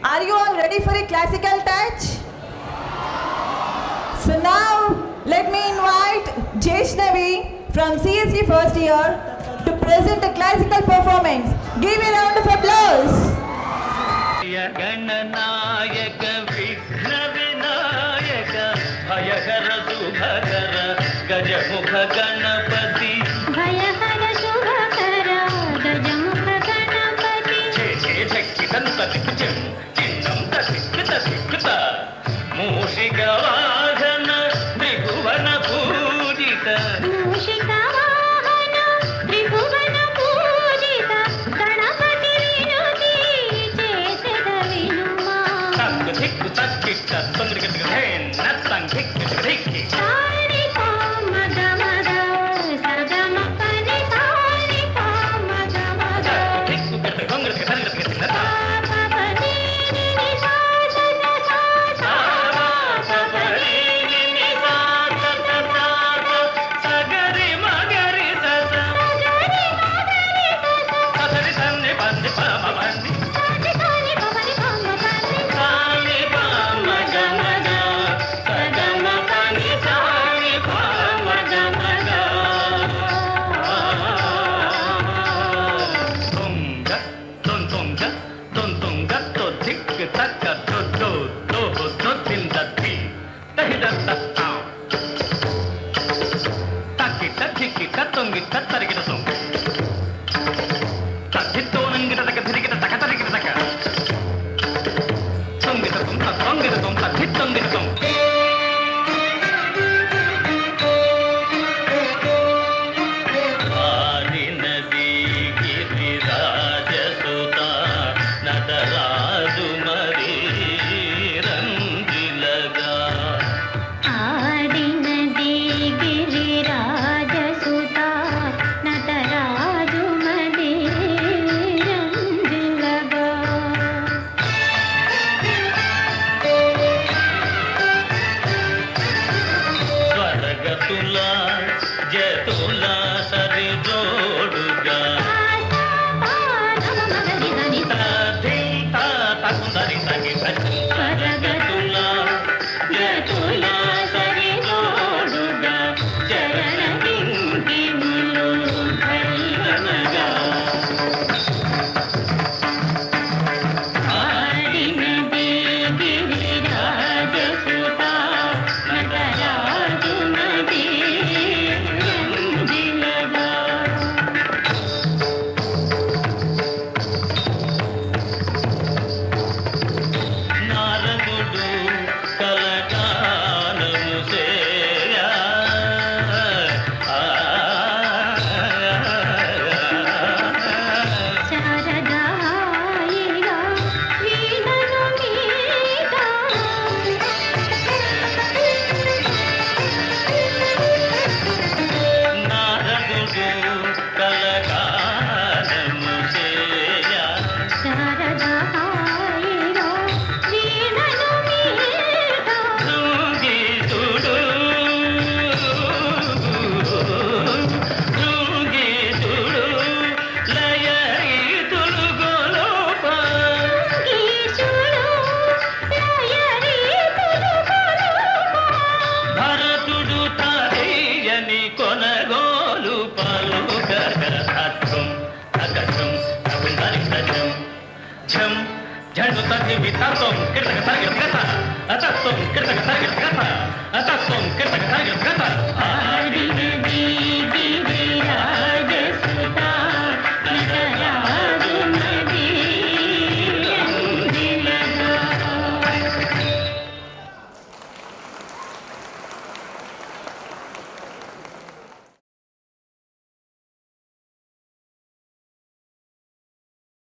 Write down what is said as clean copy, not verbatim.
Are you all ready for a classical touch? So now let me invite Jaishnavi from CSC first year to present a classical performance. Give a round of applause. Gananayak विघ्न विनायक भयहर शुभकर गजमुख गणपति भयहर शुभकर गजमुख गणपति मूषिक वाहन त्रिभुवन पूजित मूषिक वाहन त्रिभुवन पूजित गणपति विनुति चेतद विनुमा धिक् तक्किट्ट धिक् सारि palm गमद सगम पनि सारि palm गमद पापनि नि सा सा सा सा सगरि मगरि गरि मगरि ससरि सन्नि पन्नि पम पन्नि सानि सानि पवनि पाम पनि सानि पम गमद सगम पनि सानि पम गमद तुंग तो धिक् तक तो दिल दत्ति तहिद तत्ता तक्किट धिक्किट तुंगिट तरिगिट तुंग तद्धित्तो नंगिट तक धिरिगिट तक तरिगिट तक तुंगिट तुंग तद्धित्तुंगिट तुंग आदिनदी गिरिराज सुता नटराजु मदे रंजिलगा स्वर्गतुला जतुला सरि जोडुगा तकुंदरि तगी स्वर्गतुला जतुला सरि जोडुगा चरण किंकिमुलु भैरवगा आदिनदी गिरिराज सुता नटराजु मदे रंजिलगा నారదుడు కలకాలము సేయ శారదాయిగా వీణను మీగా నారదుడు కలకాలము సేయ శారదాయిగా వీణను మీగా ృంగీతుడు లయరీతులు గొలుప గీచుడు లయరీతులు కొలుపా భరతుడు తాయని కొనగోలు పలుకగ అత్వం అగత్వం అకుందరి సజం ఝం ఝండు తగ్గి వితత్వం కిటక తగిన కథ అతత్వం కిటక తగిన కథ